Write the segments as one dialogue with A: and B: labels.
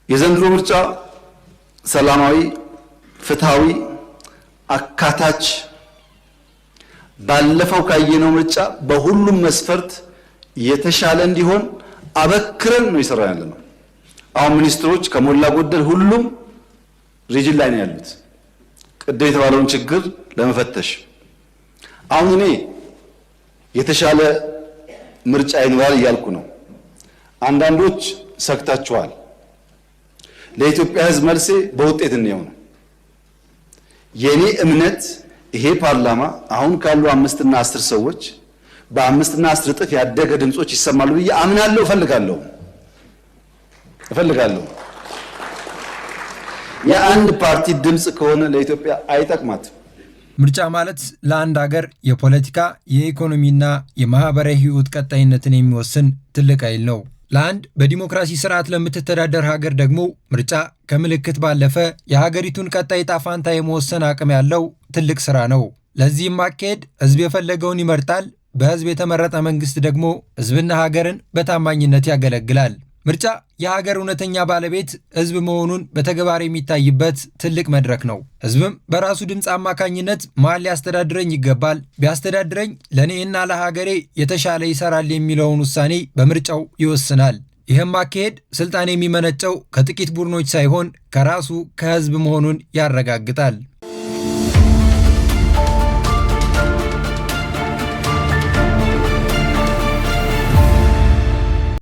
A: የዘንድሮ ምርጫ ሰላማዊ፣ ፍትሃዊ፣ አካታች ባለፈው ካየነው ምርጫ በሁሉም መስፈርት የተሻለ እንዲሆን አበክረን ነው እየሰራን ያለነው። አሁን ሚኒስትሮች ከሞላ ጎደል ሁሉም ሪጅን ላይ ነው ያሉት ቅድም የተባለውን ችግር ለመፈተሽ። አሁን እኔ የተሻለ ምርጫ ይኖራል እያልኩ ነው። አንዳንዶች ሰግታችኋል። ለኢትዮጵያ ሕዝብ መልሴ በውጤት እንየው ነው። የኔ እምነት ይሄ ፓርላማ አሁን ካሉ 5 እና 10 ሰዎች በ5 እና 10 እጥፍ ያደገ ድምጾች ይሰማሉ ብዬ አምናለሁ። እፈልጋለሁ። የአንድ ፓርቲ ድምጽ ከሆነ ለኢትዮጵያ አይጠቅማትም።
B: ምርጫ ማለት ለአንድ ሀገር የፖለቲካ የኢኮኖሚና የማህበራዊ ህይወት ቀጣይነትን የሚወስን ትልቅ ኃይል ነው። ለአንድ በዲሞክራሲ ስርዓት ለምትተዳደር ሀገር ደግሞ ምርጫ ከምልክት ባለፈ የሀገሪቱን ቀጣይ ዕጣ ፈንታ የመወሰን አቅም ያለው ትልቅ ስራ ነው። ለዚህም አካሄድ ህዝብ የፈለገውን ይመርጣል። በህዝብ የተመረጠ መንግስት ደግሞ ህዝብና ሀገርን በታማኝነት ያገለግላል። ምርጫ የሀገር እውነተኛ ባለቤት ህዝብ መሆኑን በተግባር የሚታይበት ትልቅ መድረክ ነው። ህዝብም በራሱ ድምፅ አማካኝነት ማን ሊያስተዳድረኝ ይገባል፣ ቢያስተዳድረኝ ለእኔና ለሀገሬ የተሻለ ይሰራል የሚለውን ውሳኔ በምርጫው ይወስናል። ይህም አካሄድ ስልጣን የሚመነጨው ከጥቂት ቡድኖች ሳይሆን ከራሱ ከህዝብ መሆኑን ያረጋግጣል።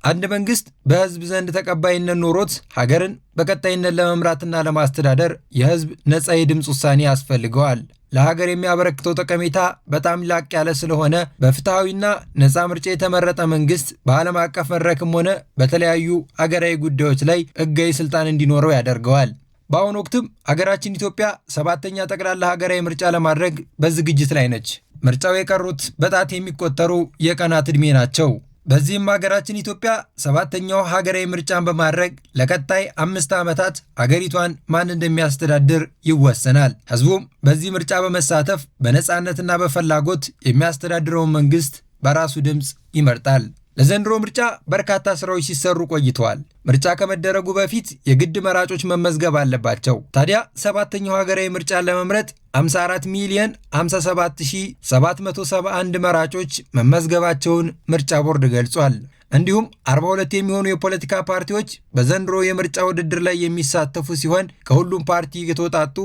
B: አንድ መንግስት በህዝብ ዘንድ ተቀባይነት ኖሮት ሀገርን በቀጣይነት ለመምራትና ለማስተዳደር የህዝብ ነፃ የድምፅ ውሳኔ ያስፈልገዋል። ለሀገር የሚያበረክተው ጠቀሜታ በጣም ላቅ ያለ ስለሆነ በፍትሐዊና ነፃ ምርጫ የተመረጠ መንግስት በዓለም አቀፍ መድረክም ሆነ በተለያዩ አገራዊ ጉዳዮች ላይ ህጋዊ ስልጣን እንዲኖረው ያደርገዋል። በአሁኑ ወቅትም ሀገራችን ኢትዮጵያ 7ኛ ጠቅላላ ሀገራዊ ምርጫ ለማድረግ በዝግጅት ላይ ነች። ምርጫው የቀሩት በጣት የሚቆጠሩ የቀናት ዕድሜ ናቸው። በዚህም ሀገራችን ኢትዮጵያ 7ኛው ሀገራዊ ምርጫን በማድረግ ለቀጣይ 5 ዓመታት ሀገሪቷን ማን እንደሚያስተዳድር ይወሰናል። ህዝቡም በዚህ ምርጫ በመሳተፍ በነፃነትና በፍላጎት የሚያስተዳድረውን መንግስት በራሱ ድምፅ ይመርጣል። ለዘንድሮ ምርጫ በርካታ ስራዎች ሲሰሩ ቆይተዋል። ምርጫ ከመደረጉ በፊት የግድ መራጮች መመዝገብ አለባቸው። ታዲያ 7ኛው ሀገራዊ ምርጫን ለመምረጥ 54,057,771 መራጮች መመዝገባቸውን ምርጫ ቦርድ ገልጿል። እንዲሁም 42 የሚሆኑ የፖለቲካ ፓርቲዎች በዘንድሮ የምርጫ ውድድር ላይ የሚሳተፉ ሲሆን ከሁሉም ፓርቲ የተውጣጡ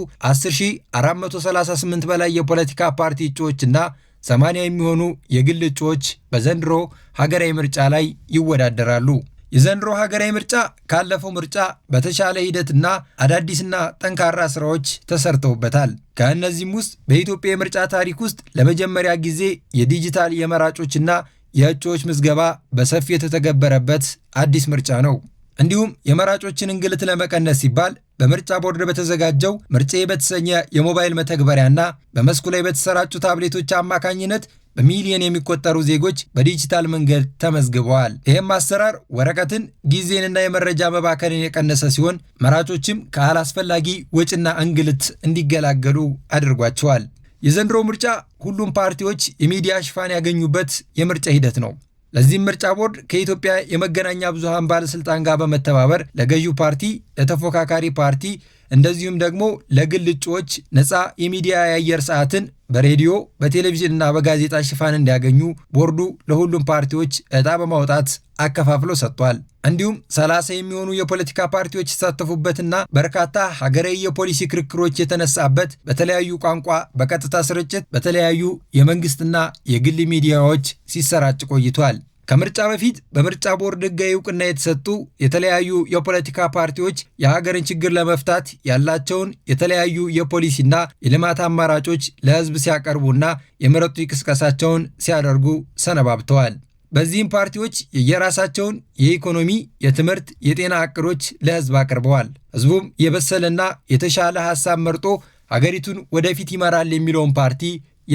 B: 10,438 በላይ የፖለቲካ ፓርቲ እጩዎችና 80 የሚሆኑ የግል እጩዎች በዘንድሮ ሀገራዊ ምርጫ ላይ ይወዳደራሉ። የዘንድሮ ሀገራዊ ምርጫ ካለፈው ምርጫ በተሻለ ሂደትና አዳዲስና ጠንካራ ስራዎች ተሰርተውበታል። ከእነዚህም ውስጥ በኢትዮጵያ የምርጫ ታሪክ ውስጥ ለመጀመሪያ ጊዜ የዲጂታል የመራጮችና የእጩዎች ምዝገባ በሰፊ የተተገበረበት አዲስ ምርጫ ነው። እንዲሁም የመራጮችን እንግልት ለመቀነስ ሲባል በምርጫ ቦርድ በተዘጋጀው ምርጫዬ በተሰኘ የሞባይል መተግበሪያና በመስኩ ላይ በተሰራጩ ታብሌቶች አማካኝነት በሚሊዮን የሚቆጠሩ ዜጎች በዲጂታል መንገድ ተመዝግበዋል። ይህም አሰራር ወረቀትን፣ ጊዜንና የመረጃ መባከንን የቀነሰ ሲሆን መራጮችም ከአላስፈላጊ ወጪና እንግልት እንዲገላገሉ አድርጓቸዋል። የዘንድሮ ምርጫ ሁሉም ፓርቲዎች የሚዲያ ሽፋን ያገኙበት የምርጫ ሂደት ነው። ለዚህም ምርጫ ቦርድ ከኢትዮጵያ የመገናኛ ብዙሃን ባለስልጣን ጋር በመተባበር ለገዢው ፓርቲ፣ ለተፎካካሪ ፓርቲ እንደዚሁም ደግሞ ለግል እጩዎች ነፃ የሚዲያ የአየር ሰዓትን በሬዲዮ በቴሌቪዥንና በጋዜጣ ሽፋን እንዲያገኙ ቦርዱ ለሁሉም ፓርቲዎች ዕጣ በማውጣት አከፋፍሎ ሰጥቷል። እንዲሁም 30 የሚሆኑ የፖለቲካ ፓርቲዎች የተሳተፉበትና በርካታ ሀገራዊ የፖሊሲ ክርክሮች የተነሳበት በተለያዩ ቋንቋ በቀጥታ ስርጭት በተለያዩ የመንግስትና የግል ሚዲያዎች ሲሰራጭ ቆይቷል። ከምርጫ በፊት በምርጫ ቦርድ ህጋዊ እውቅና የተሰጡ የተለያዩ የፖለቲካ ፓርቲዎች የሀገርን ችግር ለመፍታት ያላቸውን የተለያዩ የፖሊሲና የልማት አማራጮች ለህዝብ ሲያቀርቡና የምረጡ ቅስቀሳቸውን ሲያደርጉ ሰነባብተዋል። በዚህም ፓርቲዎች የየራሳቸውን የኢኮኖሚ፣ የትምህርት፣ የጤና እቅዶች ለህዝብ አቅርበዋል። ህዝቡም የበሰለና የተሻለ ሀሳብ መርጦ ሀገሪቱን ወደፊት ይመራል የሚለውን ፓርቲ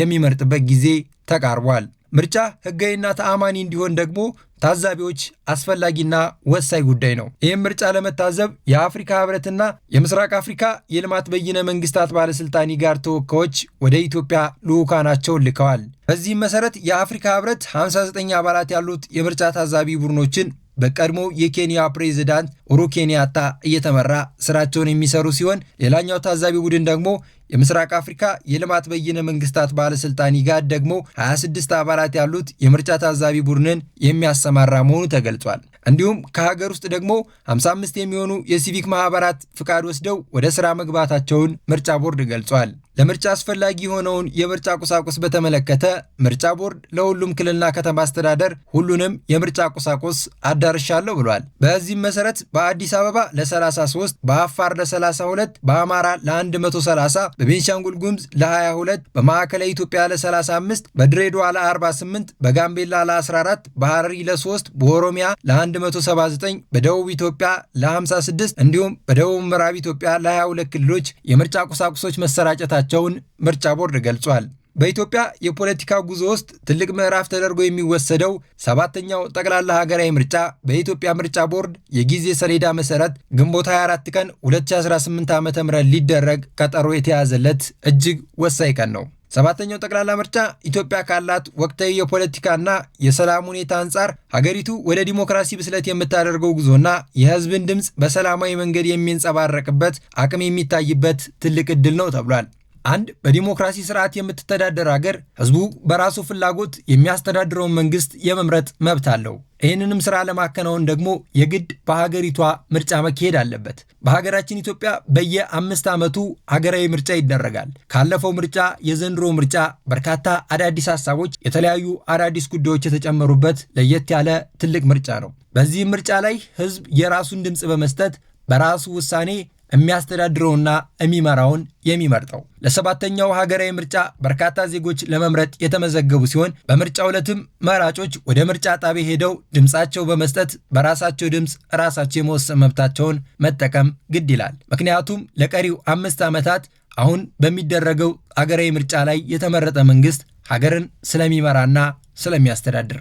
B: የሚመርጥበት ጊዜ ተቃርቧል። ምርጫ ህጋዊና ተአማኒ እንዲሆን ደግሞ ታዛቢዎች አስፈላጊና ወሳኝ ጉዳይ ነው። ይህም ምርጫ ለመታዘብ የአፍሪካ ህብረትና የምስራቅ አፍሪካ የልማት በይነ መንግስታት ባለስልጣን ጋር ተወካዮች ወደ ኢትዮጵያ ልዑካናቸውን ልከዋል። በዚህም መሰረት የአፍሪካ ህብረት 59 አባላት ያሉት የምርጫ ታዛቢ ቡድኖችን በቀድሞ የኬንያ ፕሬዝዳንት ኡሁሩ ኬንያታ እየተመራ ስራቸውን የሚሰሩ ሲሆን ሌላኛው ታዛቢ ቡድን ደግሞ የምስራቅ አፍሪካ የልማት በይነ መንግስታት ባለስልጣን ኢጋድ ደግሞ 26 አባላት ያሉት የምርጫ ታዛቢ ቡድንን የሚያሰማራ መሆኑ ተገልጿል። እንዲሁም ከሀገር ውስጥ ደግሞ 55 የሚሆኑ የሲቪክ ማህበራት ፍቃድ ወስደው ወደ ስራ መግባታቸውን ምርጫ ቦርድ ገልጿል። ለምርጫ አስፈላጊ የሆነውን የምርጫ ቁሳቁስ በተመለከተ ምርጫ ቦርድ ለሁሉም ክልልና ከተማ አስተዳደር ሁሉንም የምርጫ ቁሳቁስ አዳርሻለሁ ብሏል። በዚህም መሰረት በአዲስ አበባ ለ33፣ በአፋር ለ32፣ በአማራ ለ130፣ በቤንሻንጉል ጉሙዝ ለ22፣ በማዕከላዊ ኢትዮጵያ ለ35፣ በድሬዳዋ ለ48፣ በጋምቤላ ለ14፣ በሐረሪ ለ3፣ በኦሮሚያ ለ179፣ በደቡብ ኢትዮጵያ ለ56 እንዲሁም በደቡብ ምዕራብ ኢትዮጵያ ለ22 ክልሎች የምርጫ ቁሳቁሶች መሰራጨታቸውን ምርጫ ቦርድ ገልጿል። በኢትዮጵያ የፖለቲካ ጉዞ ውስጥ ትልቅ ምዕራፍ ተደርጎ የሚወሰደው 7ኛው ጠቅላላ ሀገራዊ ምርጫ በኢትዮጵያ ምርጫ ቦርድ የጊዜ ሰሌዳ መሰረት ግንቦት 24 ቀን 2018 ዓ.ም ሊደረግ ቀጠሮ የተያዘለት እጅግ ወሳኝ ቀን ነው። 7ኛው ጠቅላላ ምርጫ ኢትዮጵያ ካላት ወቅታዊ የፖለቲካና የሰላም ሁኔታ አንጻር ሀገሪቱ ወደ ዲሞክራሲ ብስለት የምታደርገው ጉዞና የሕዝብን ድምፅ በሰላማዊ መንገድ የሚንጸባረቅበት አቅም የሚታይበት ትልቅ ዕድል ነው ተብሏል። አንድ በዲሞክራሲ ስርዓት የምትተዳደር ሀገር ህዝቡ በራሱ ፍላጎት የሚያስተዳድረውን መንግስት የመምረጥ መብት አለው። ይህንንም ስራ ለማከናወን ደግሞ የግድ በሀገሪቷ ምርጫ መካሄድ አለበት። በሀገራችን ኢትዮጵያ በየ5 ዓመቱ ሀገራዊ ምርጫ ይደረጋል። ካለፈው ምርጫ የዘንድሮ ምርጫ በርካታ አዳዲስ ሀሳቦች፣ የተለያዩ አዳዲስ ጉዳዮች የተጨመሩበት ለየት ያለ ትልቅ ምርጫ ነው። በዚህም ምርጫ ላይ ህዝብ የራሱን ድምፅ በመስጠት በራሱ ውሳኔ የሚያስተዳድረውና የሚመራውን የሚመርጠው። ለ7ኛው ሀገራዊ ምርጫ በርካታ ዜጎች ለመምረጥ የተመዘገቡ ሲሆን በምርጫው ዕለትም መራጮች ወደ ምርጫ ጣቢያ ሄደው ድምፃቸው በመስጠት በራሳቸው ድምፅ ራሳቸው የመወሰን መብታቸውን መጠቀም ግድ ይላል። ምክንያቱም ለቀሪው 5 ዓመታት አሁን በሚደረገው ሀገራዊ ምርጫ ላይ የተመረጠ መንግስት ሀገርን ስለሚመራና ስለሚያስተዳድር